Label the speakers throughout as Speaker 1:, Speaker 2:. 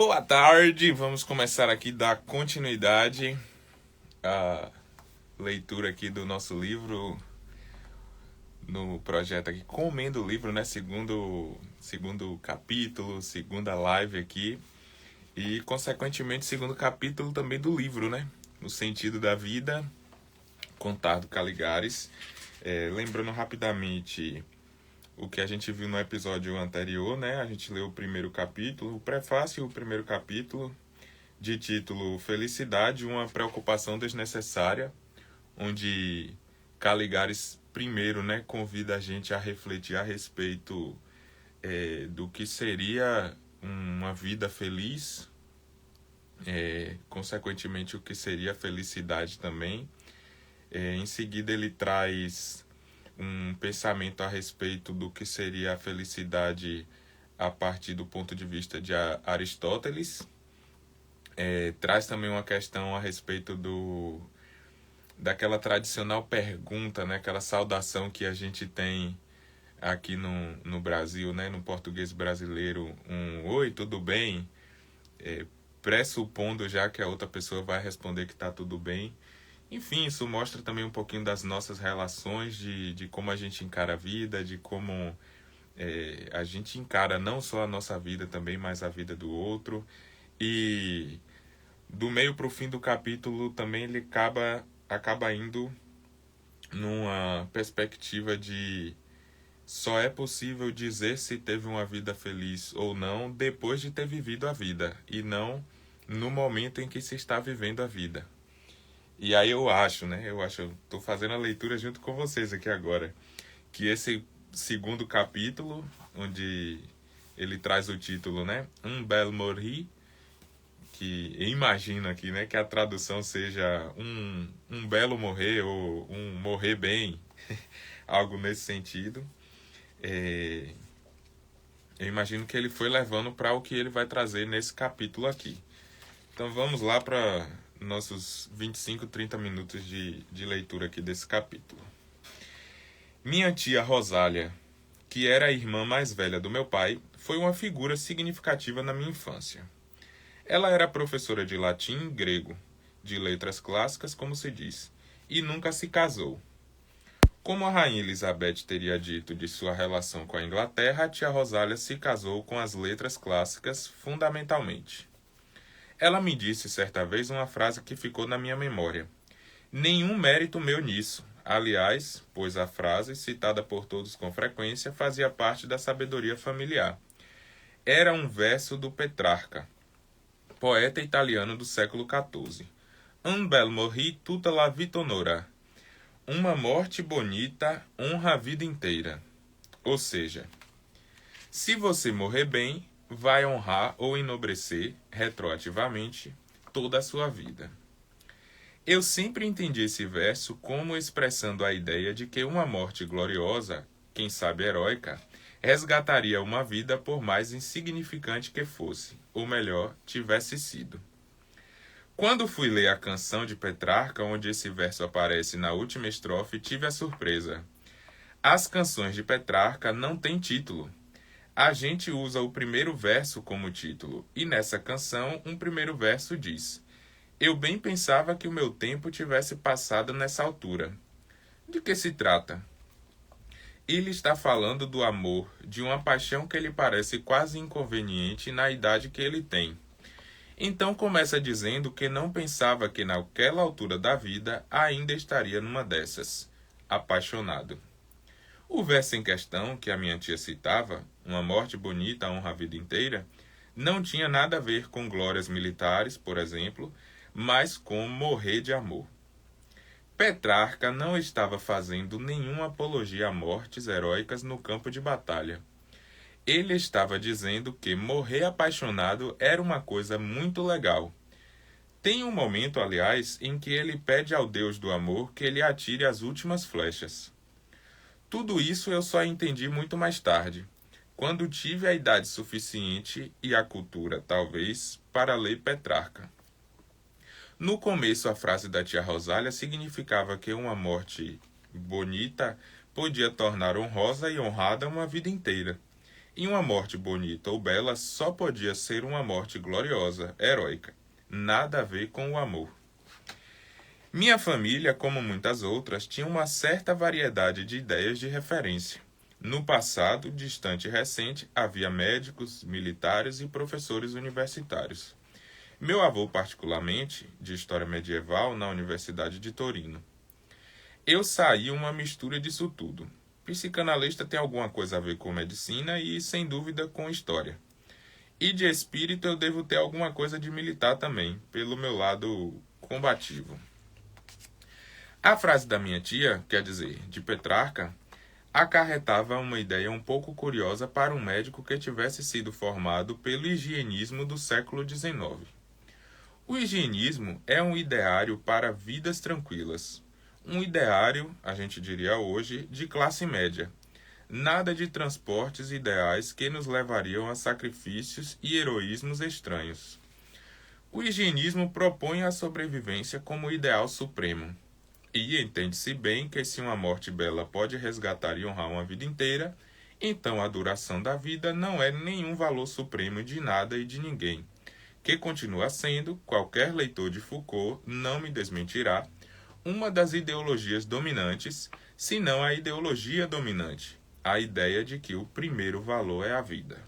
Speaker 1: Boa tarde, vamos começar aqui dar continuidade à leitura aqui do nosso livro no projeto aqui Comendo o Livro, né? Segundo capítulo, segunda live aqui e consequentemente segundo capítulo também do livro, né? No sentido da vida, contado Caligares. Lembrando rapidamente o que a gente viu no episódio anterior, né? A gente leu o primeiro capítulo, o prefácio e o primeiro capítulo, de título Felicidade, uma preocupação desnecessária, onde Caligares primeiro, né, convida a gente a refletir a respeito do que seria uma vida feliz, consequentemente o que seria felicidade também. Em seguida ele traz um pensamento a respeito do que seria a felicidade a partir do ponto de vista de Aristóteles. Traz também uma questão a respeito daquela tradicional pergunta, né? Aquela saudação que a gente tem aqui no Brasil, né? No português brasileiro, um oi, tudo bem? Pressupondo já que a outra pessoa vai responder que está tudo bem. Enfim, isso mostra também um pouquinho das nossas relações, de como a gente encara a vida, de como a gente encara não só a nossa vida também, mas a vida do outro. E do meio para o fim do capítulo também ele acaba indo numa perspectiva de só é possível dizer se teve uma vida feliz ou não depois de ter vivido a vida e não no momento em que se está vivendo a vida. E aí eu estou fazendo a leitura junto com vocês aqui agora, que esse segundo capítulo, onde ele traz o título, né, Un bel mourir, que eu imagino aqui, né, que a tradução seja um belo morrer ou um morrer bem, algo nesse sentido. Eu imagino que ele foi levando para o que ele vai trazer nesse capítulo aqui. Então vamos lá para nossos 25, 30 minutos de leitura aqui desse capítulo. Minha tia Rosália, que era a irmã mais velha do meu pai, foi uma figura significativa na minha infância. Ela era professora de latim e grego, de letras clássicas, como se diz, e nunca se casou. Como a rainha Elizabeth teria dito de sua relação com a Inglaterra, a tia Rosália se casou com as letras clássicas fundamentalmente. Ela me disse certa vez uma frase que ficou na minha memória. Nenhum mérito meu nisso. Aliás, pois a frase, citada por todos com frequência, fazia parte da sabedoria familiar. Era um verso do Petrarca, poeta italiano do século XIV. Un bel mourir tutta la vita onora. Uma morte bonita honra a vida inteira. Ou seja, se você morrer bem, vai honrar ou enobrecer, retroativamente, toda a sua vida. Eu sempre entendi esse verso como expressando a ideia de que uma morte gloriosa, quem sabe heróica, resgataria uma vida por mais insignificante que fosse, ou melhor, tivesse sido. Quando fui ler a canção de Petrarca, onde esse verso aparece na última estrofe, tive a surpresa. As canções de Petrarca não têm título. A gente usa o primeiro verso como título, e nessa canção, um primeiro verso diz: Eu bem pensava que o meu tempo tivesse passado nessa altura. De que se trata? Ele está falando do amor, de uma paixão que lhe parece quase inconveniente na idade que ele tem. Então começa dizendo que não pensava que naquela altura da vida ainda estaria numa dessas, apaixonado. O verso em questão, que a minha tia citava, uma morte bonita honra a vida inteira, não tinha nada a ver com glórias militares, por exemplo, mas com morrer de amor. Petrarca não estava fazendo nenhuma apologia a mortes heróicas no campo de batalha. Ele estava dizendo que morrer apaixonado era uma coisa muito legal. Tem um momento, aliás, em que ele pede ao Deus do amor que lhe atire as últimas flechas. Tudo isso eu só entendi muito mais tarde, quando tive a idade suficiente e a cultura, talvez, para ler Petrarca. No começo, a frase da tia Rosália significava que uma morte bonita podia tornar honrosa e honrada uma vida inteira. E uma morte bonita ou bela só podia ser uma morte gloriosa, heróica. Nada a ver com o amor. Minha família, como muitas outras, tinha uma certa variedade de ideias de referência. No passado, distante e recente, havia médicos, militares e professores universitários. Meu avô, particularmente, de história medieval na Universidade de Torino. Eu saí uma mistura disso tudo. Psicanalista tem alguma coisa a ver com medicina e, sem dúvida, com história. E de espírito eu devo ter alguma coisa de militar também, pelo meu lado combativo. A frase da minha tia, quer dizer, de Petrarca, acarretava uma ideia um pouco curiosa para um médico que tivesse sido formado pelo higienismo do século XIX. O higienismo é um ideário para vidas tranquilas. Um ideário, a gente diria hoje, de classe média. Nada de transportes ideais que nos levariam a sacrifícios e heroísmos estranhos. O higienismo propõe a sobrevivência como ideal supremo. E entende-se bem que se uma morte bela pode resgatar e honrar uma vida inteira, então a duração da vida não é nenhum valor supremo de nada e de ninguém, que continua sendo, qualquer leitor de Foucault não me desmentirá, uma das ideologias dominantes, se não a ideologia dominante, a ideia de que o primeiro valor é a vida.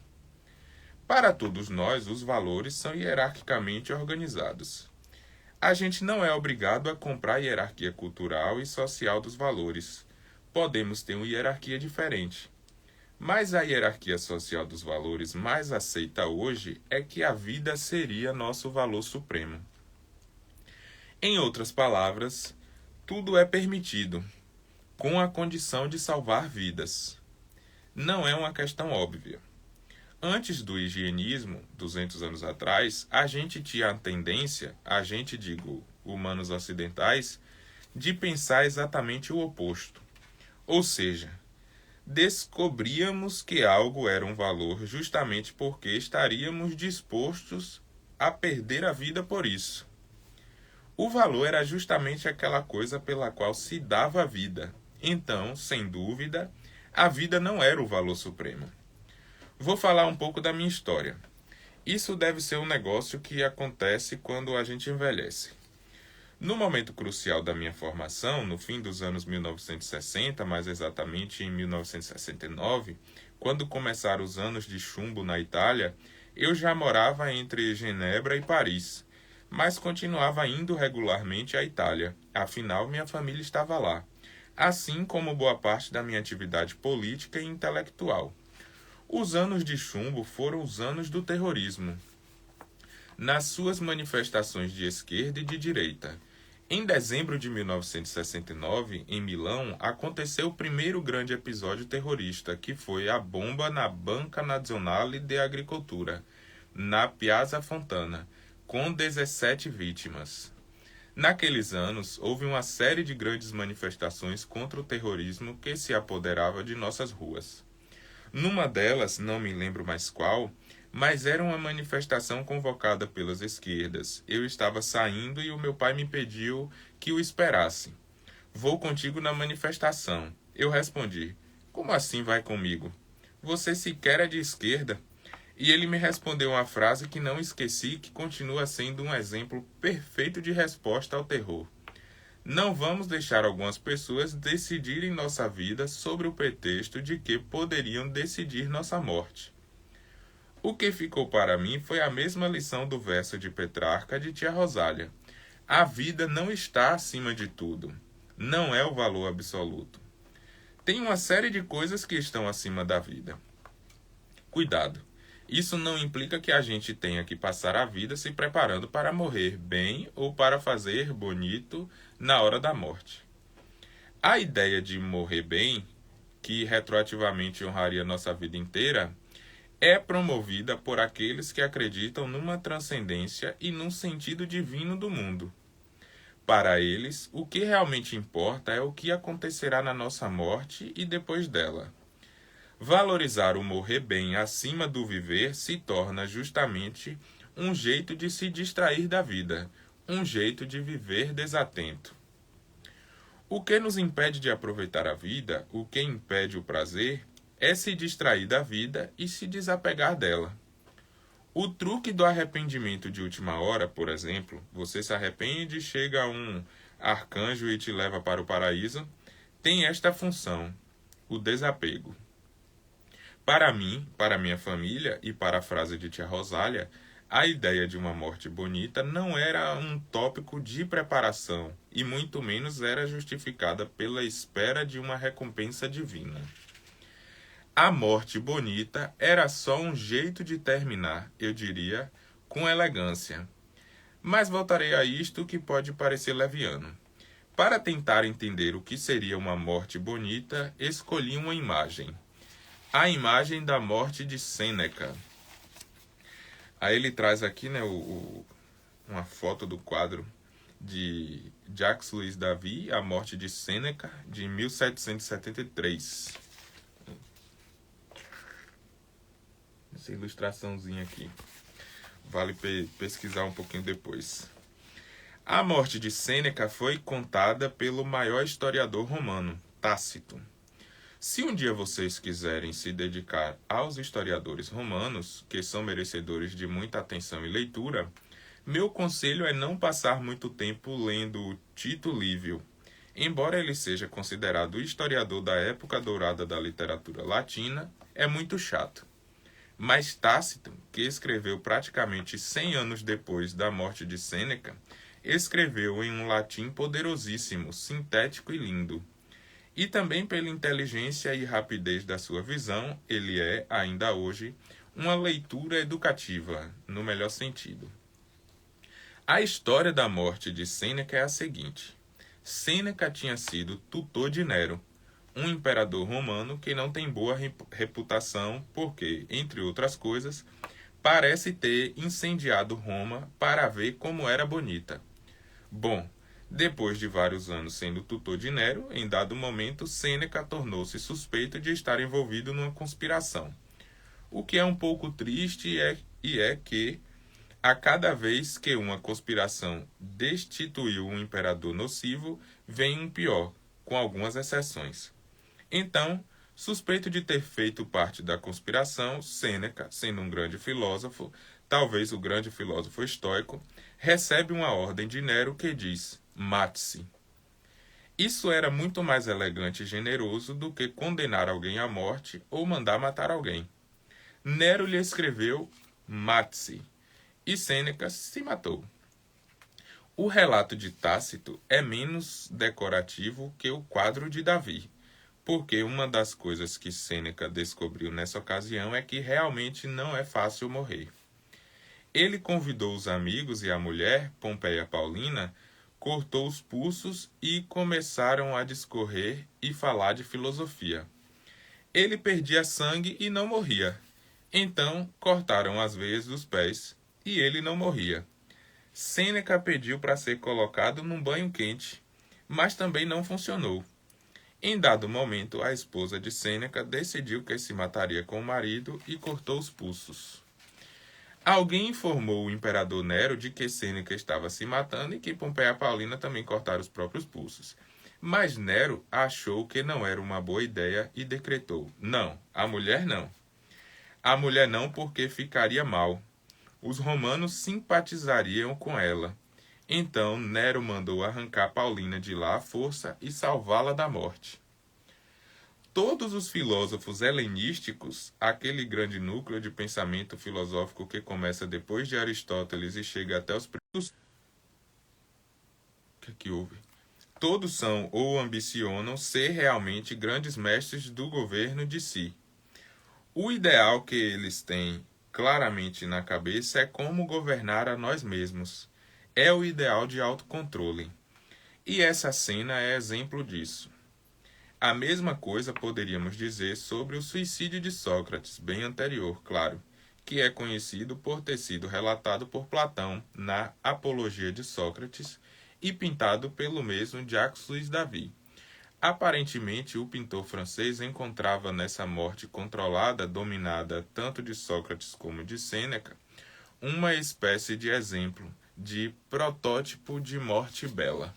Speaker 1: Para todos nós, os valores são hierarquicamente organizados. A gente não é obrigado a comprar a hierarquia cultural e social dos valores. Podemos ter uma hierarquia diferente. Mas a hierarquia social dos valores mais aceita hoje é que a vida seria nosso valor supremo. Em outras palavras, tudo é permitido, com a condição de salvar vidas. Não é uma questão óbvia. Antes do higienismo, 200 anos atrás, a gente tinha a tendência, digo, humanos ocidentais, de pensar exatamente o oposto. Ou seja, descobríamos que algo era um valor justamente porque estaríamos dispostos a perder a vida por isso. O valor era justamente aquela coisa pela qual se dava a vida. Então, sem dúvida, a vida não era o valor supremo. Vou falar um pouco da minha história. Isso deve ser um negócio que acontece quando a gente envelhece. No momento crucial da minha formação, no fim dos anos 1960, mais exatamente em 1969, quando começaram os anos de chumbo na Itália, eu já morava entre Genebra e Paris, mas continuava indo regularmente à Itália, afinal minha família estava lá, assim como boa parte da minha atividade política e intelectual. Os anos de chumbo foram os anos do terrorismo, nas suas manifestações de esquerda e de direita. Em dezembro de 1969, em Milão, aconteceu o primeiro grande episódio terrorista, que foi a bomba na Banca Nazionale de Agricoltura, na Piazza Fontana, com 17 vítimas. Naqueles anos, houve uma série de grandes manifestações contra o terrorismo que se apoderava de nossas ruas. Numa delas, não me lembro mais qual, mas era uma manifestação convocada pelas esquerdas. Eu estava saindo e o meu pai me pediu que o esperasse. Vou contigo na manifestação. Eu respondi, como assim vai comigo? Você sequer é de esquerda? E ele me respondeu uma frase que não esqueci, que continua sendo um exemplo perfeito de resposta ao terror. Não vamos deixar algumas pessoas decidirem nossa vida sobre o pretexto de que poderiam decidir nossa morte. O que ficou para mim foi a mesma lição do verso de Petrarca de Tia Rosália. A vida não está acima de tudo. Não é o valor absoluto. Tem uma série de coisas que estão acima da vida. Cuidado. Isso não implica que a gente tenha que passar a vida se preparando para morrer bem ou para fazer bonito na hora da morte. A ideia de morrer bem, que retroativamente honraria nossa vida inteira, é promovida por aqueles que acreditam numa transcendência e num sentido divino do mundo. Para eles, o que realmente importa é o que acontecerá na nossa morte e depois dela. Valorizar o morrer bem acima do viver se torna justamente um jeito de se distrair da vida, um jeito de viver desatento. O que nos impede de aproveitar a vida, o que impede o prazer, é se distrair da vida e se desapegar dela. O truque do arrependimento de última hora, por exemplo, você se arrepende, chega um arcanjo e te leva para o paraíso, tem esta função, o desapego. Para mim, para minha família e para a frase de tia Rosália, a ideia de uma morte bonita não era um tópico de preparação e muito menos era justificada pela espera de uma recompensa divina. A morte bonita era só um jeito de terminar, eu diria, com elegância. Mas voltarei a isto que pode parecer leviano. Para tentar entender o que seria uma morte bonita, escolhi uma imagem. A imagem da morte de Sêneca. Aí ele traz aqui, né, uma foto do quadro de Jacques Louis David, A Morte de Sêneca, de 1773. Essa ilustraçãozinha aqui. Vale pesquisar um pouquinho depois. A morte de Sêneca foi contada pelo maior historiador romano, Tácito. Se um dia vocês quiserem se dedicar aos historiadores romanos, que são merecedores de muita atenção e leitura, meu conselho é não passar muito tempo lendo o Tito Livio. Embora ele seja considerado o historiador da época dourada da literatura latina, é muito chato. Mas Tácito, que escreveu praticamente 100 anos depois da morte de Sêneca, escreveu em um latim poderosíssimo, sintético e lindo. E também pela inteligência e rapidez da sua visão, ele é, ainda hoje, uma leitura educativa, no melhor sentido. A história da morte de Sêneca é a seguinte. Sêneca tinha sido tutor de Nero, um imperador romano que não tem boa reputação porque, entre outras coisas, parece ter incendiado Roma para ver como era bonita. Bom, depois de vários anos sendo tutor de Nero, em dado momento, Sêneca tornou-se suspeito de estar envolvido numa conspiração. O que é um pouco triste é que, a cada vez que uma conspiração destituiu um imperador nocivo, vem um pior, com algumas exceções. Então, suspeito de ter feito parte da conspiração, Sêneca, sendo um grande filósofo, talvez o grande filósofo estoico, recebe uma ordem de Nero que diz: mate-se. Isso era muito mais elegante e generoso do que condenar alguém à morte ou mandar matar alguém. Nero lhe escreveu: mate-se, e Sêneca se matou. O relato de Tácito é menos decorativo que o quadro de Davi, porque uma das coisas que Sêneca descobriu nessa ocasião é que realmente não é fácil morrer. Ele convidou os amigos e a mulher, Pompeia Paulina, cortou os pulsos e começaram a discorrer e falar de filosofia. Ele perdia sangue e não morria. Então cortaram as veias dos pés e ele não morria. Sêneca pediu para ser colocado num banho quente, mas também não funcionou. Em dado momento, a esposa de Sêneca decidiu que se mataria com o marido e cortou os pulsos. Alguém informou o imperador Nero de que Sêneca estava se matando e que Pompeia Paulina também cortara os próprios pulsos. Mas Nero achou que não era uma boa ideia e decretou: não, a mulher não. A mulher não porque ficaria mal. Os romanos simpatizariam com ela. Então Nero mandou arrancar Paulina de lá à força e salvá-la da morte. Todos os filósofos helenísticos, aquele grande núcleo de pensamento filosófico que começa depois de Aristóteles e chega até os primeiros... O que houve? Todos são ou ambicionam ser realmente grandes mestres do governo de si. O ideal que eles têm claramente na cabeça é como governar a nós mesmos. É o ideal de autocontrole. E essa cena é exemplo disso. A mesma coisa poderíamos dizer sobre o suicídio de Sócrates, bem anterior, claro, que é conhecido por ter sido relatado por Platão na Apologia de Sócrates e pintado pelo mesmo Jacques Louis David. Aparentemente, o pintor francês encontrava nessa morte controlada, dominada tanto de Sócrates como de Sêneca, uma espécie de exemplo, de protótipo de morte bela.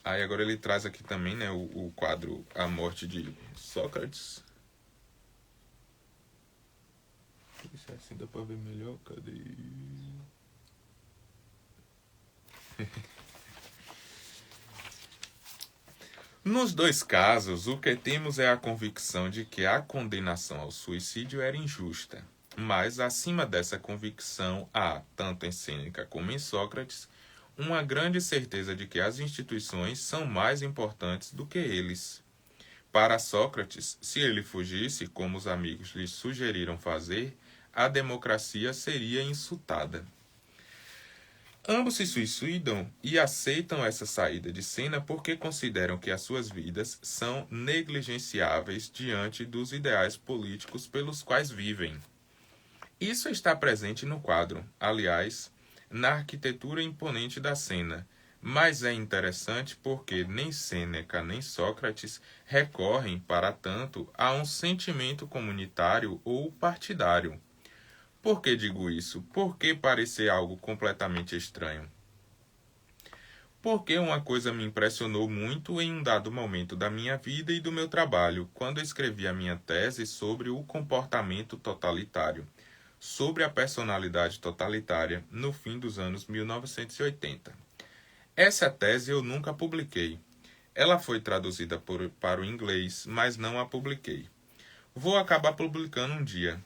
Speaker 1: Aí agora ele traz aqui também, né, o quadro A Morte de Sócrates. Isso assim dá pra ver melhor, cadê? Nos dois casos, o que temos é a convicção de que a condenação ao suicídio era injusta. Mas, acima dessa convicção, há, tanto em Sêneca como em Sócrates, uma grande certeza de que as instituições são mais importantes do que eles. Para Sócrates, se ele fugisse, como os amigos lhe sugeriram fazer, a democracia seria insultada. Ambos se suicidam e aceitam essa saída de cena porque consideram que as suas vidas são negligenciáveis diante dos ideais políticos pelos quais vivem. Isso está presente no quadro, aliás, na arquitetura imponente da cena, mas é interessante porque nem Sêneca nem Sócrates recorrem, para tanto, a um sentimento comunitário ou partidário. Por que digo isso? Por que parecer algo completamente estranho? Porque uma coisa me impressionou muito em um dado momento da minha vida e do meu trabalho, quando escrevi a minha tese sobre o comportamento totalitário, sobre a personalidade totalitária, no fim dos anos 1980. Essa tese eu nunca publiquei. Ela foi traduzida para o inglês, mas não a publiquei. Vou acabar publicando um dia.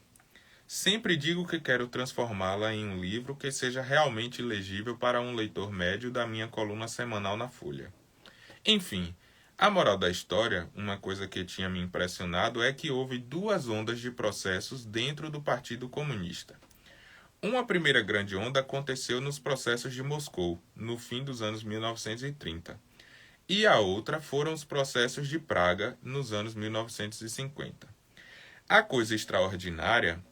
Speaker 1: Sempre digo que quero transformá-la em um livro que seja realmente legível para um leitor médio da minha coluna semanal na Folha. Enfim, a moral da história, uma coisa que tinha me impressionado é que houve duas ondas de processos dentro do Partido Comunista. Uma primeira grande onda aconteceu nos processos de Moscou, no fim dos anos 1930. E a outra foram os processos de Praga, nos anos 1950. A coisa extraordinária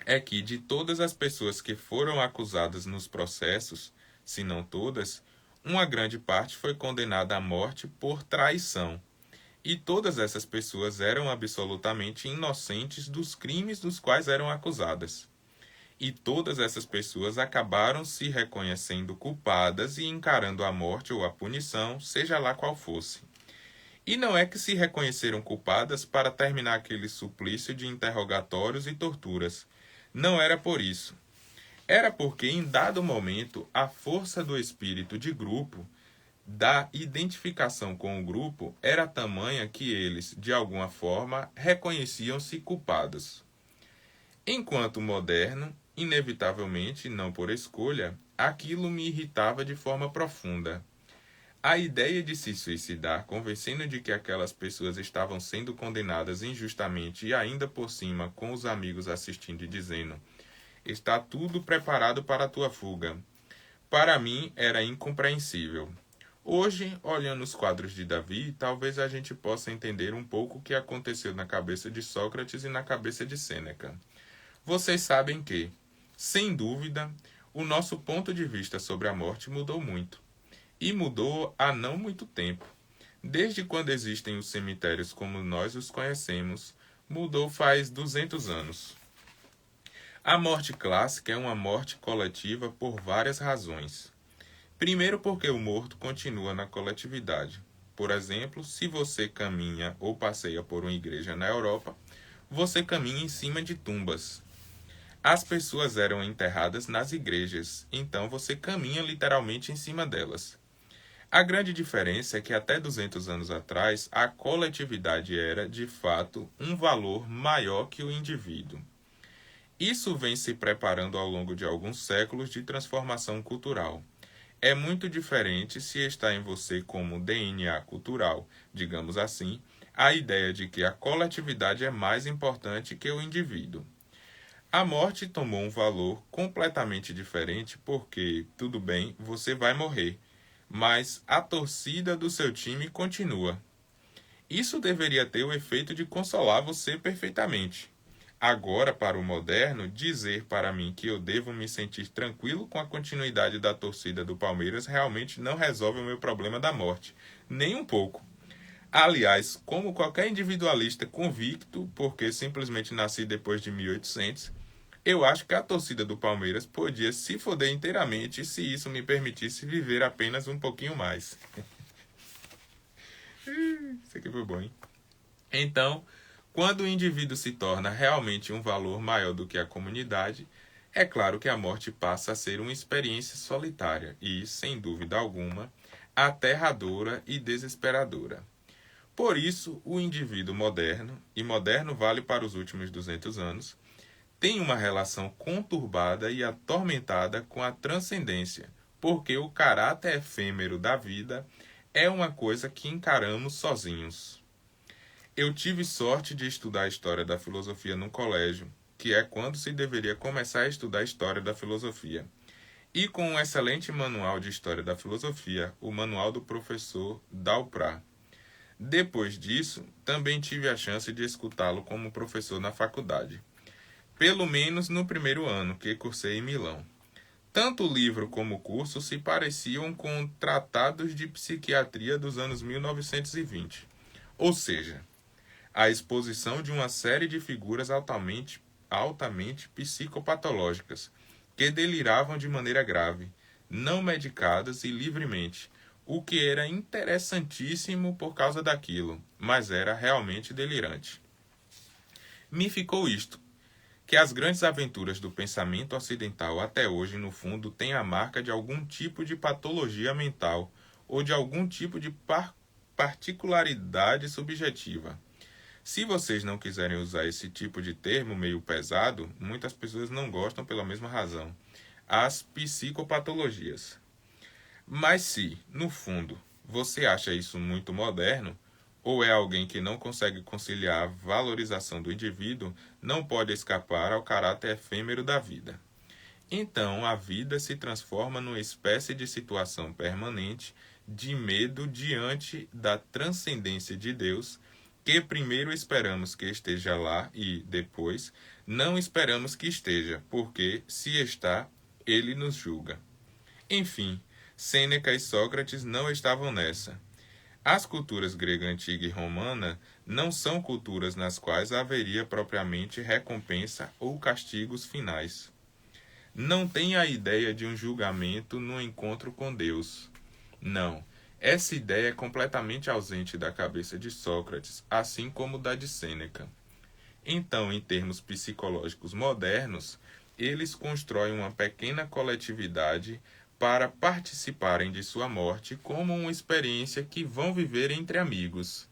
Speaker 1: é que de todas as pessoas que foram acusadas nos processos, se não todas, uma grande parte foi condenada à morte por traição. E todas essas pessoas eram absolutamente inocentes dos crimes dos quais eram acusadas. E todas essas pessoas acabaram se reconhecendo culpadas e encarando a morte ou a punição, seja lá qual fosse. E não é que se reconheceram culpadas para terminar aquele suplício de interrogatórios e torturas. Não era por isso. Era porque, em dado momento, a força do espírito de grupo, da identificação com o grupo, era tamanha que eles, de alguma forma, reconheciam-se culpados. Enquanto moderno, inevitavelmente, não por escolha, aquilo me irritava de forma profunda. A ideia de se suicidar, convencendo de que aquelas pessoas estavam sendo condenadas injustamente e ainda por cima com os amigos assistindo e dizendo: está tudo preparado para a tua fuga. Para mim era incompreensível. Hoje, olhando os quadros de Davi, talvez a gente possa entender um pouco o que aconteceu na cabeça de Sócrates e na cabeça de Sêneca. Vocês sabem que, sem dúvida, o nosso ponto de vista sobre a morte mudou muito. E mudou há não muito tempo. Desde quando existem os cemitérios como nós os conhecemos, mudou faz 200 anos. A morte clássica é uma morte coletiva por várias razões. Primeiro, porque o morto continua na coletividade. Por exemplo, se você caminha ou passeia por uma igreja na Europa, você caminha em cima de tumbas. As pessoas eram enterradas nas igrejas, então você caminha literalmente em cima delas. A grande diferença é que até 200 anos atrás, a coletividade era, de fato, um valor maior que o indivíduo. Isso vem se preparando ao longo de alguns séculos de transformação cultural. É muito diferente se está em você como DNA cultural, digamos assim, a ideia de que a coletividade é mais importante que o indivíduo. A morte tomou um valor completamente diferente porque, tudo bem, você vai morrer, mas a torcida do seu time continua. Isso deveria ter o efeito de consolar você perfeitamente. Agora, para o moderno, dizer para mim que eu devo me sentir tranquilo com a continuidade da torcida do Palmeiras realmente não resolve o meu problema da morte, nem um pouco. Aliás, como qualquer individualista convicto, porque simplesmente nasci depois de 1800, eu acho que a torcida do Palmeiras podia se foder inteiramente se isso me permitisse viver apenas um pouquinho mais. Isso aqui foi bom, hein? Então, quando o indivíduo se torna realmente um valor maior do que a comunidade, é claro que a morte passa a ser uma experiência solitária e, sem dúvida alguma, aterradora e desesperadora. Por isso, o indivíduo moderno, e moderno vale para os últimos 200 anos, tem uma relação conturbada e atormentada com a transcendência, porque o caráter efêmero da vida é uma coisa que encaramos sozinhos. Eu tive sorte de estudar a história da filosofia no colégio, que é quando se deveria começar a estudar a história da filosofia. E com um excelente manual de história da filosofia, o manual do professor Dalprat. Depois disso, também tive a chance de escutá-lo como professor na faculdade. Pelo menos no primeiro ano que cursei em Milão. Tanto o livro como o curso se pareciam com tratados de psiquiatria dos anos 1920. Ou seja, a exposição de uma série de figuras altamente psicopatológicas, que deliravam de maneira grave, não medicadas e livremente, o que era interessantíssimo por causa daquilo, mas era realmente delirante. Me ficou isto, que as grandes aventuras do pensamento ocidental até hoje, no fundo, têm a marca de algum tipo de patologia mental ou de algum tipo de particularidade subjetiva. Se vocês não quiserem usar esse tipo de termo meio pesado, muitas pessoas não gostam pela mesma razão. As psicopatologias. Mas se, no fundo, você acha isso muito moderno, ou é alguém que não consegue conciliar a valorização do indivíduo, não pode escapar ao caráter efêmero da vida. Então, a vida se transforma numa espécie de situação permanente de medo diante da transcendência de Deus, que primeiro esperamos que esteja lá e, depois, não esperamos que esteja, porque, se está, ele nos julga. Enfim, Sêneca e Sócrates não estavam nessa. As culturas grega antiga e romana não são culturas nas quais haveria propriamente recompensa ou castigos finais. Não tem a ideia de um julgamento no encontro com Deus. Não. Essa ideia é completamente ausente da cabeça de Sócrates, assim como da de Sêneca. Então, em termos psicológicos modernos, eles constroem uma pequena coletividade para participarem de sua morte como uma experiência que vão viver entre amigos.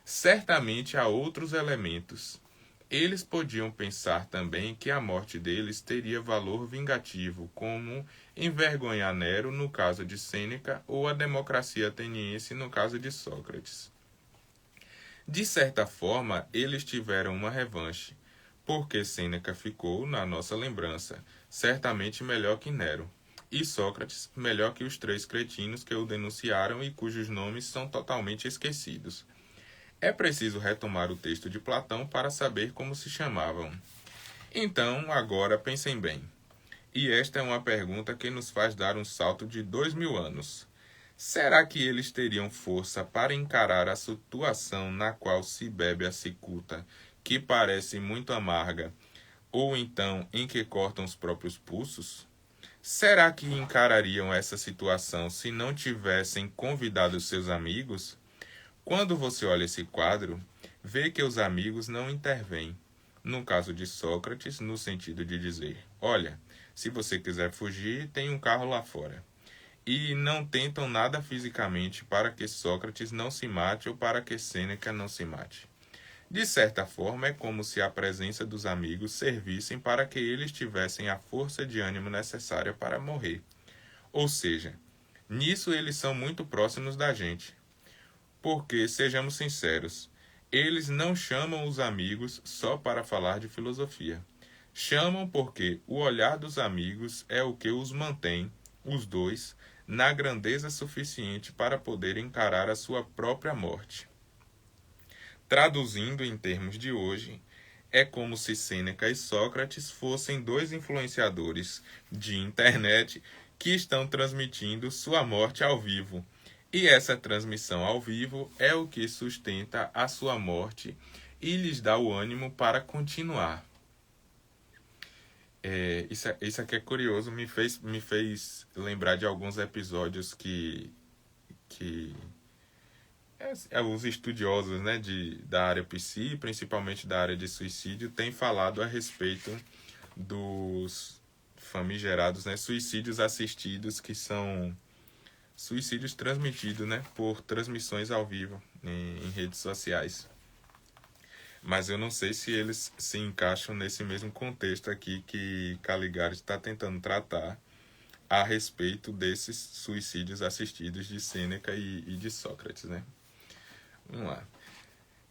Speaker 1: Certamente há outros elementos. Eles podiam pensar também que a morte deles teria valor vingativo, como envergonhar Nero no caso de Sêneca ou a democracia ateniense no caso de Sócrates. De certa forma, eles tiveram uma revanche, porque Sêneca ficou, na nossa lembrança, certamente melhor que Nero, e Sócrates melhor que os 3 cretinos que o denunciaram e cujos nomes são totalmente esquecidos. É preciso retomar o texto de Platão para saber como se chamavam. Então, agora pensem bem. E esta é uma pergunta que nos faz dar um salto de 2000 anos. Será que eles teriam força para encarar a situação na qual se bebe a cicuta, que parece muito amarga, ou então em que cortam os próprios pulsos? Será que encarariam essa situação se não tivessem convidado seus amigos? Quando você olha esse quadro, vê que os amigos não intervêm. No caso de Sócrates, no sentido de dizer: olha, se você quiser fugir, tem um carro lá fora. E não tentam nada fisicamente para que Sócrates não se mate ou para que Sêneca não se mate. De certa forma, é como se a presença dos amigos servissem para que eles tivessem a força de ânimo necessária para morrer. Ou seja, nisso eles são muito próximos da gente. Porque, sejamos sinceros, eles não chamam os amigos só para falar de filosofia. Chamam porque o olhar dos amigos é o que os mantém, os dois, na grandeza suficiente para poder encarar a sua própria morte. Traduzindo em termos de hoje, é como se Sêneca e Sócrates fossem 2 influenciadores de internet que estão transmitindo sua morte ao vivo. E essa transmissão ao vivo é o que sustenta a sua morte e lhes dá o ânimo para continuar. Isso aqui é curioso, me fez lembrar de alguns episódios que Os estudiosos, né, da área psi, principalmente da área de suicídio, têm falado a respeito dos famigerados, né, suicídios assistidos, que são suicídios transmitidos, né, por transmissões ao vivo em redes sociais. Mas eu não sei se eles se encaixam nesse mesmo contexto aqui que Caligari está tentando tratar a respeito desses suicídios assistidos de Sêneca e de Sócrates, né? Vamos lá.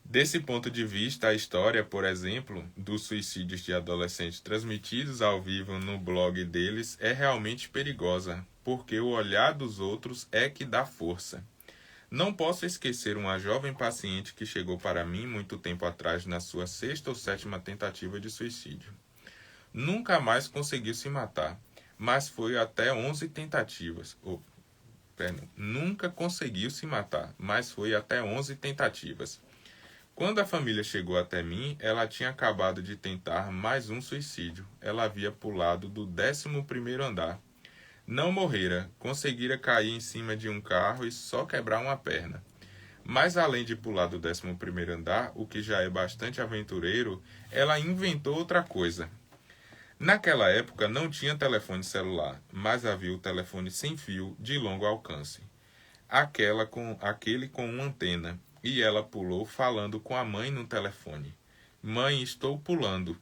Speaker 1: Desse ponto de vista, a história, por exemplo, dos suicídios de adolescentes transmitidos ao vivo no blog deles é realmente perigosa, porque o olhar dos outros é que dá força. Não posso esquecer uma jovem paciente que chegou para mim muito tempo atrás na sua 6ª ou 7ª tentativa de suicídio. Nunca mais conseguiu se matar, mas foi até 11 tentativas. Nunca conseguiu se matar, mas foi até 11 tentativas. Quando a família chegou até mim, ela tinha acabado de tentar mais um suicídio. Ela havia pulado do 11º andar. Não morrera, conseguira cair em cima de um carro e só quebrar uma perna. Mas além de pular do 11º andar, o que já é bastante aventureiro, ela inventou outra coisa. Naquela época não tinha telefone celular, mas havia o telefone sem fio de longo alcance. Aquele com uma antena, e ela pulou falando com a mãe no telefone. Mãe, estou pulando.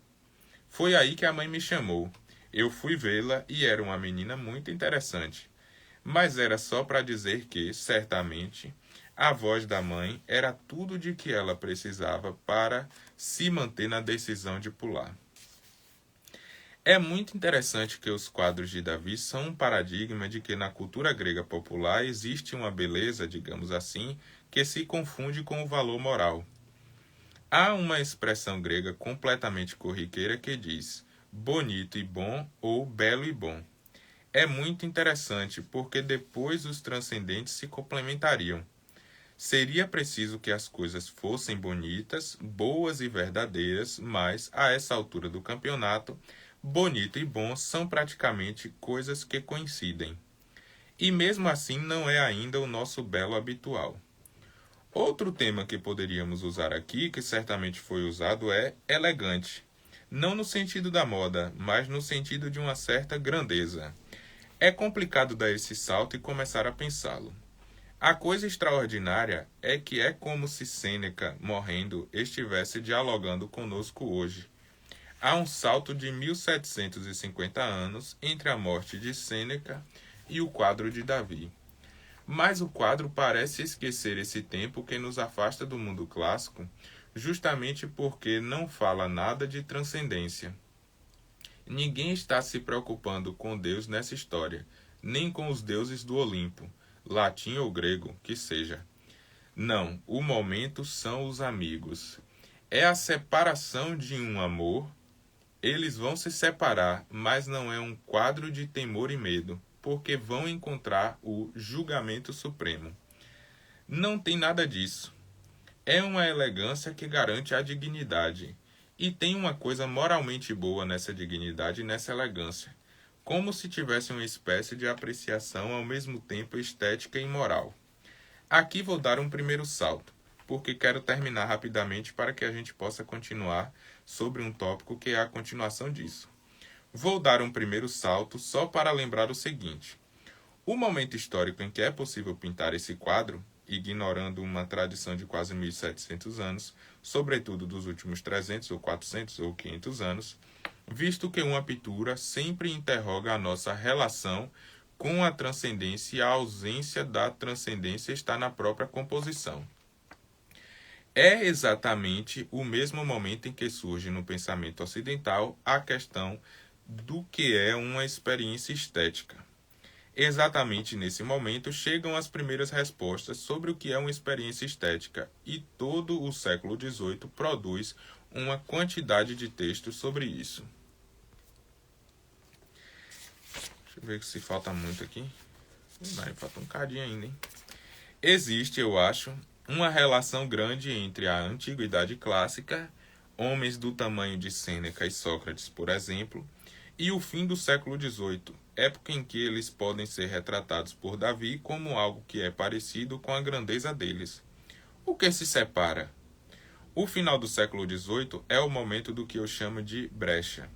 Speaker 1: Foi aí que a mãe me chamou. Eu fui vê-la e era uma menina muito interessante. Mas era só para dizer que, certamente, a voz da mãe era tudo de que ela precisava para se manter na decisão de pular. É muito interessante que os quadros de Davi são um paradigma de que na cultura grega popular existe uma beleza, digamos assim, que se confunde com o valor moral. Há uma expressão grega completamente corriqueira que diz bonito e bom ou belo e bom. É muito interessante porque depois os transcendentes se complementariam. Seria preciso que as coisas fossem bonitas, boas e verdadeiras, mas, a essa altura do campeonato, bonito e bom são praticamente coisas que coincidem. E mesmo assim não é ainda o nosso belo habitual. Outro tema que poderíamos usar aqui, que certamente foi usado, é elegante. Não no sentido da moda, mas no sentido de uma certa grandeza. É complicado dar esse salto e começar a pensá-lo. A coisa extraordinária é que é como se Sêneca, morrendo, estivesse dialogando conosco hoje. Há um salto de 1750 anos entre a morte de Sêneca e o quadro de Davi. Mas o quadro parece esquecer esse tempo que nos afasta do mundo clássico, justamente porque não fala nada de transcendência. Ninguém está se preocupando com Deus nessa história, nem com os deuses do Olimpo, latim ou grego, que seja. Não, o momento são os amigos. É a separação de um amor. Eles vão se separar, mas não é um quadro de temor e medo, porque vão encontrar o julgamento supremo. Não tem nada disso. É uma elegância que garante a dignidade. E tem uma coisa moralmente boa nessa dignidade e nessa elegância, como se tivesse uma espécie de apreciação ao mesmo tempo estética e moral. Aqui vou dar um primeiro salto, porque quero terminar rapidamente para que a gente possa continuar sobre um tópico que é a continuação disso. Vou dar um primeiro salto só para lembrar o seguinte. O momento histórico em que é possível pintar esse quadro, ignorando uma tradição de quase 1700 anos, sobretudo dos últimos 300 ou 400 ou 500 anos, visto que uma pintura sempre interroga a nossa relação com a transcendência e a ausência da transcendência está na própria composição. É exatamente o mesmo momento em que surge no pensamento ocidental a questão do que é uma experiência estética. Exatamente nesse momento chegam as primeiras respostas sobre o que é uma experiência estética e todo o século XVIII produz uma quantidade de textos sobre isso. Deixa eu ver se falta muito aqui. Não, falta um cadinho ainda, hein? Existe, eu acho, uma relação grande entre a antiguidade clássica, homens do tamanho de Sêneca e Sócrates, por exemplo, e o fim do século XVIII, época em que eles podem ser retratados por Davi como algo que é parecido com a grandeza deles. O que se separa? O final do século XVIII é o momento do que eu chamo de brecha.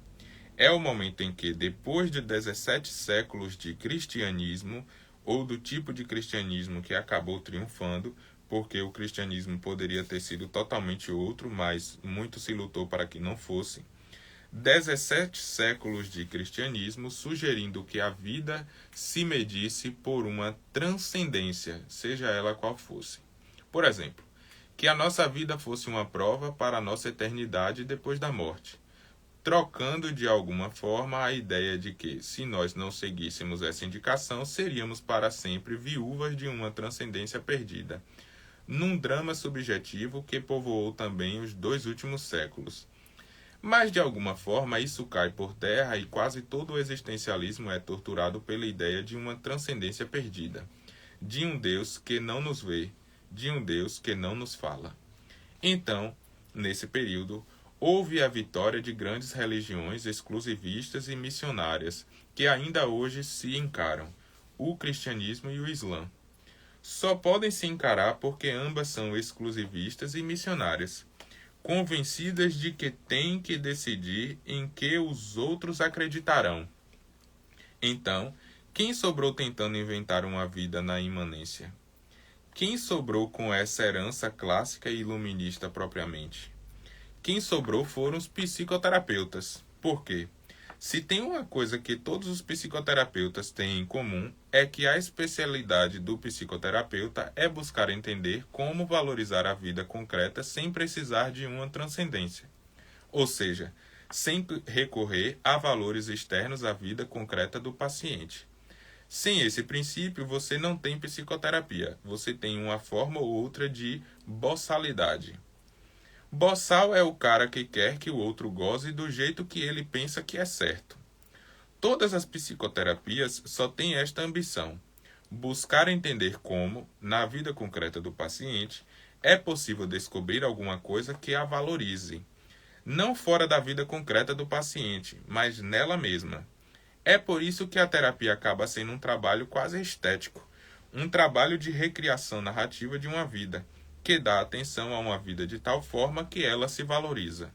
Speaker 1: É o momento em que, depois de 17 séculos de cristianismo, ou do tipo de cristianismo que acabou triunfando, porque o cristianismo poderia ter sido totalmente outro, mas muito se lutou para que não fosse, 17 séculos de cristianismo sugerindo que a vida se medisse por uma transcendência, seja ela qual fosse. Por exemplo, que a nossa vida fosse uma prova para a nossa eternidade depois da morte, trocando de alguma forma a ideia de que, se nós não seguíssemos essa indicação, seríamos para sempre viúvas de uma transcendência perdida, num drama subjetivo que povoou também os 2 últimos séculos. Mas, de alguma forma, isso cai por terra e quase todo o existencialismo é torturado pela ideia de uma transcendência perdida, de um Deus que não nos vê, de um Deus que não nos fala. Então, nesse período, houve a vitória de grandes religiões exclusivistas e missionárias, que ainda hoje se encaram, o cristianismo e o islã. Só podem se encarar porque ambas são exclusivistas e missionárias, convencidas de que têm que decidir em que os outros acreditarão. Então, quem sobrou tentando inventar uma vida na imanência? Quem sobrou com essa herança clássica e iluminista propriamente? Quem sobrou foram os psicoterapeutas. Por quê? Se tem uma coisa que todos os psicoterapeutas têm em comum, é que a especialidade do psicoterapeuta é buscar entender como valorizar a vida concreta sem precisar de uma transcendência. Ou seja, sem recorrer a valores externos à vida concreta do paciente. Sem esse princípio, você não tem psicoterapia, você tem uma forma ou outra de boçalidade. Boçal é o cara que quer que o outro goze do jeito que ele pensa que é certo. Todas as psicoterapias só têm esta ambição: buscar entender como, na vida concreta do paciente, é possível descobrir alguma coisa que a valorize. Não fora da vida concreta do paciente, mas nela mesma. É por isso que a terapia acaba sendo um trabalho quase estético, um trabalho de recriação narrativa de uma vida, que dá atenção a uma vida de tal forma que ela se valoriza.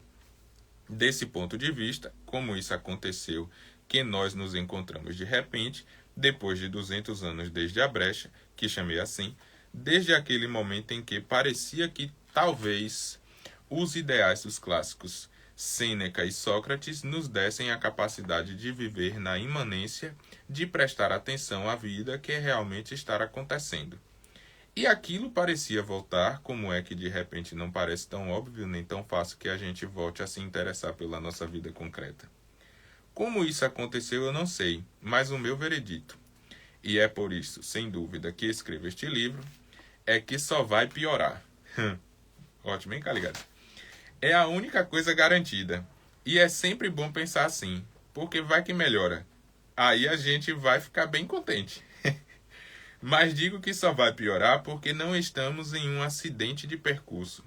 Speaker 1: Desse ponto de vista, como isso aconteceu, que nós nos encontramos de repente, depois de 200 anos desde a brecha, que chamei assim, desde aquele momento em que parecia que talvez os ideais dos clássicos Sêneca e Sócrates nos dessem a capacidade de viver na imanência, de prestar atenção à vida que realmente está acontecendo. E aquilo parecia voltar, como é que de repente não parece tão óbvio nem tão fácil que a gente volte a se interessar pela nossa vida concreta. Como isso aconteceu eu não sei, mas o meu veredito, e é por isso, sem dúvida, que escrevo este livro, é que só vai piorar. Ótimo, hein, Caligari? É a única coisa garantida. E é sempre bom pensar assim, porque vai que melhora. Aí a gente vai ficar bem contente. Mas digo que só vai piorar porque não estamos em um acidente de percurso.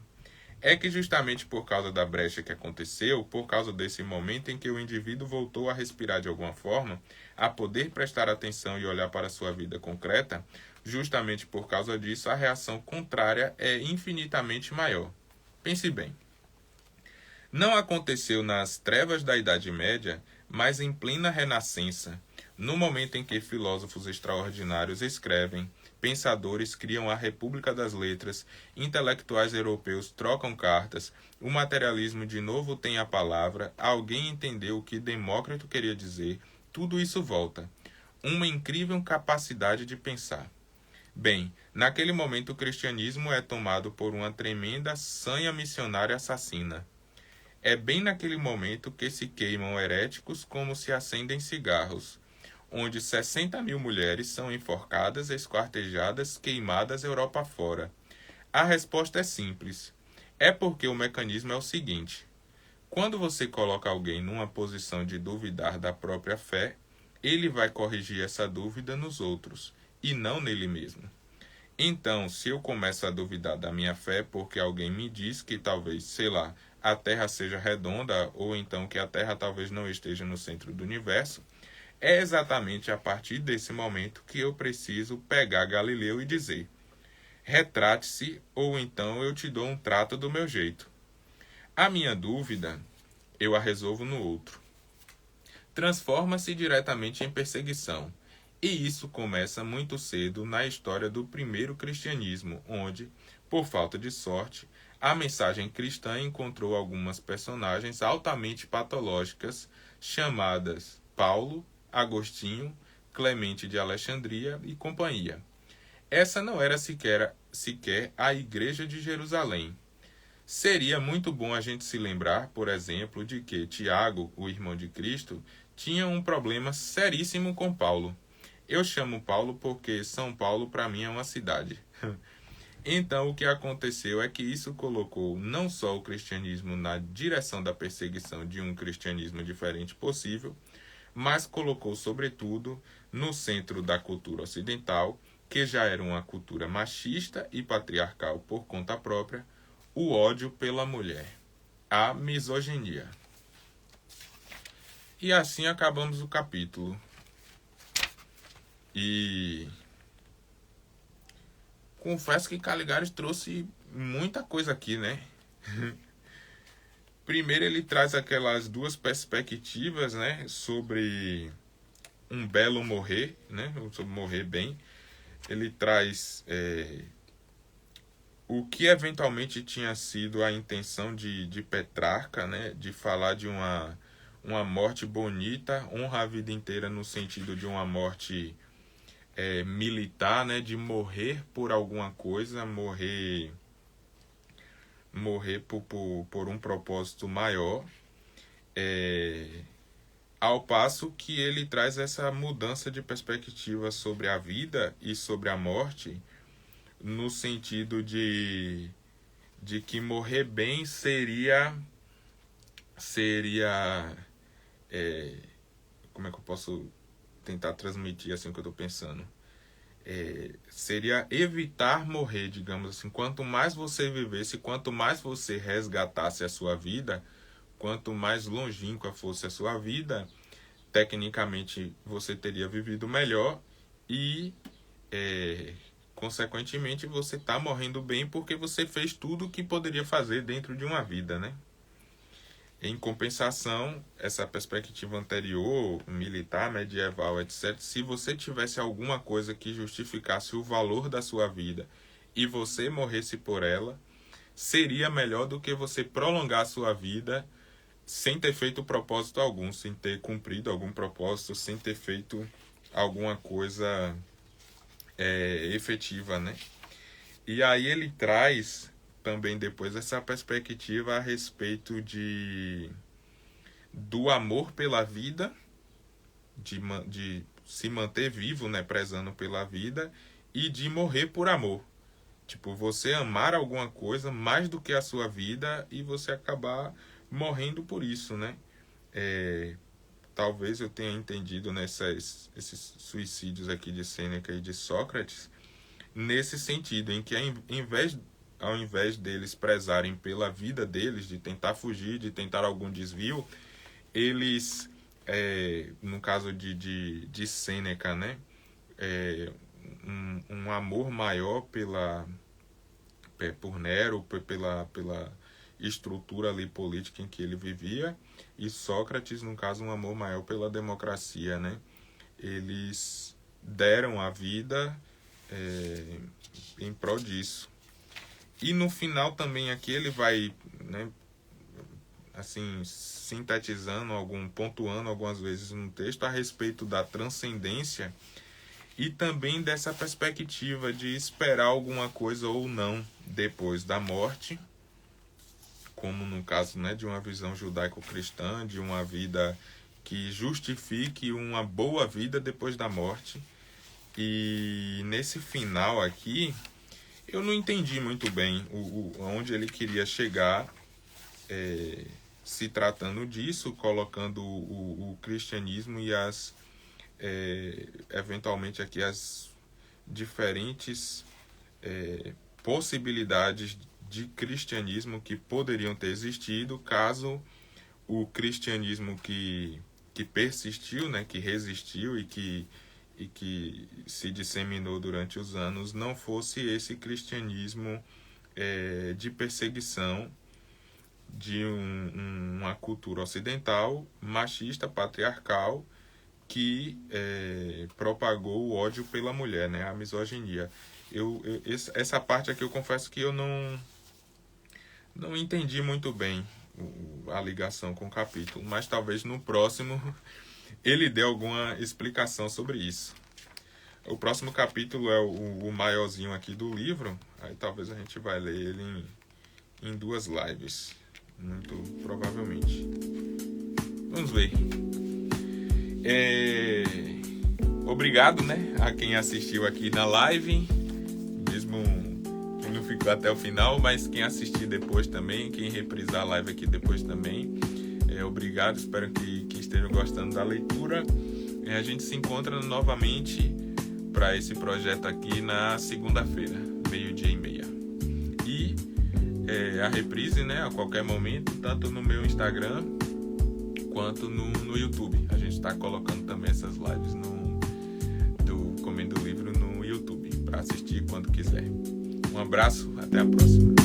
Speaker 1: É que justamente por causa da brecha que aconteceu, por causa desse momento em que o indivíduo voltou a respirar de alguma forma, a poder prestar atenção e olhar para a sua vida concreta, justamente por causa disso a reação contrária é infinitamente maior. Pense bem. Não aconteceu nas trevas da Idade Média, mas em plena Renascença, no momento em que filósofos extraordinários escrevem, pensadores criam a República das Letras, intelectuais europeus trocam cartas, o materialismo de novo tem a palavra, alguém entendeu o que Demócrito queria dizer, tudo isso volta. Uma incrível capacidade de pensar. Bem, naquele momento o cristianismo é tomado por uma tremenda sanha missionária assassina. É bem naquele momento que se queimam heréticos como se acendem cigarros, onde 60.000 mulheres são enforcadas, esquartejadas, queimadas Europa fora. A resposta é simples. É porque o mecanismo é o seguinte: quando você coloca alguém numa posição de duvidar da própria fé, ele vai corrigir essa dúvida nos outros, e não nele mesmo. Então, se eu começo a duvidar da minha fé porque alguém me diz que talvez, sei lá, a Terra seja redonda, ou então que a Terra talvez não esteja no centro do universo, é exatamente a partir desse momento que eu preciso pegar Galileu e dizer: Retrate-se, ou então eu te dou um trato do meu jeito. A minha dúvida, eu a resolvo no outro. Transforma-se diretamente em perseguição. E isso começa muito cedo na história do primeiro cristianismo, onde, por falta de sorte, a mensagem cristã encontrou algumas personagens altamente patológicas, chamadas Paulo, Agostinho, Clemente de Alexandria e companhia. Essa não era sequer a Igreja de Jerusalém. Seria muito bom a gente se lembrar, por exemplo, de que Tiago, o irmão de Cristo, tinha um problema seríssimo com Paulo. Eu chamo Paulo porque São Paulo para mim é uma cidade. Então o que aconteceu é que isso colocou não só o cristianismo na direção da perseguição de um cristianismo diferente possível, mas colocou sobretudo no centro da cultura ocidental, que já era uma cultura machista e patriarcal por conta própria, o ódio pela mulher, a misoginia. E assim acabamos o capítulo. E confesso que Caligares trouxe muita coisa aqui, né? Primeiro ele traz aquelas duas perspectivas, né? Sobre um belo morrer, né? Sobre morrer bem. Ele traz o que eventualmente tinha sido a intenção de Petrarca, né? De falar de uma morte bonita, honra a vida inteira no sentido de uma morte militar, né? De morrer por alguma coisa, morrer por um propósito maior, ao passo que ele traz essa mudança de perspectiva sobre a vida e sobre a morte, no sentido de que morrer bem seria como é que eu posso tentar transmitir assim o que eu estou pensando? Seria evitar morrer, digamos assim. Quanto mais você vivesse, quanto mais você resgatasse a sua vida, quanto mais longínqua fosse a sua vida, tecnicamente você teria vivido melhor e, consequentemente, você está morrendo bem porque você fez tudo o que poderia fazer dentro de uma vida, né? Em compensação, essa perspectiva anterior, militar, medieval, etc., se você tivesse alguma coisa que justificasse o valor da sua vida e você morresse por ela, seria melhor do que você prolongar a sua vida sem ter feito propósito algum, sem ter cumprido algum propósito, sem ter feito alguma coisa efetiva, né? E aí ele traz também depois essa perspectiva a respeito do amor pela vida, de se manter vivo, né, prezando pela vida, e de morrer por amor. Tipo, você amar alguma coisa mais do que a sua vida e você acabar morrendo por isso, né? Talvez eu tenha entendido esses suicídios aqui de Sêneca e de Sócrates nesse sentido, em que ao invés deles prezarem pela vida deles, de tentar fugir, de tentar algum desvio, eles, no caso de Sêneca, né, um amor maior por Nero, pela estrutura ali política em que ele vivia, e Sócrates, no caso, um amor maior pela democracia, né? Eles deram a vida em prol disso. E no final também aqui ele vai, né, assim, sintetizando, pontuando algumas vezes no texto a respeito da transcendência e também dessa perspectiva de esperar alguma coisa ou não depois da morte, como no caso, né, de uma visão judaico-cristã, de uma vida que justifique uma boa vida depois da morte. E nesse final aqui, eu não entendi muito bem onde ele queria chegar, se tratando disso, colocando o cristianismo e eventualmente aqui as diferentes possibilidades de cristianismo que poderiam ter existido caso o cristianismo que persistiu, né, que resistiu e e que se disseminou durante os anos não fosse esse cristianismo de perseguição de uma cultura ocidental, machista, patriarcal, que propagou o ódio pela mulher, né? A misoginia. Essa parte aqui eu confesso que eu não entendi muito bem a ligação com o capítulo, mas talvez no próximo ele dê alguma explicação sobre isso. O próximo capítulo é o maiorzinho aqui do livro, aí talvez a gente vai ler ele em 2 lives, muito provavelmente. Vamos ver. Obrigado, né, a quem assistiu aqui na live, mesmo quem não ficou até o final, mas quem assistir depois também, quem reprisar a live aqui depois também. Obrigado, espero que estejam gostando da leitura. A gente se encontra novamente para esse projeto aqui na segunda-feira, 12:30. E a reprise, né, a qualquer momento, tanto no meu Instagram quanto no YouTube. A gente está colocando também essas lives do Comendo Livro no YouTube, para assistir quando quiser. Um abraço, até a próxima.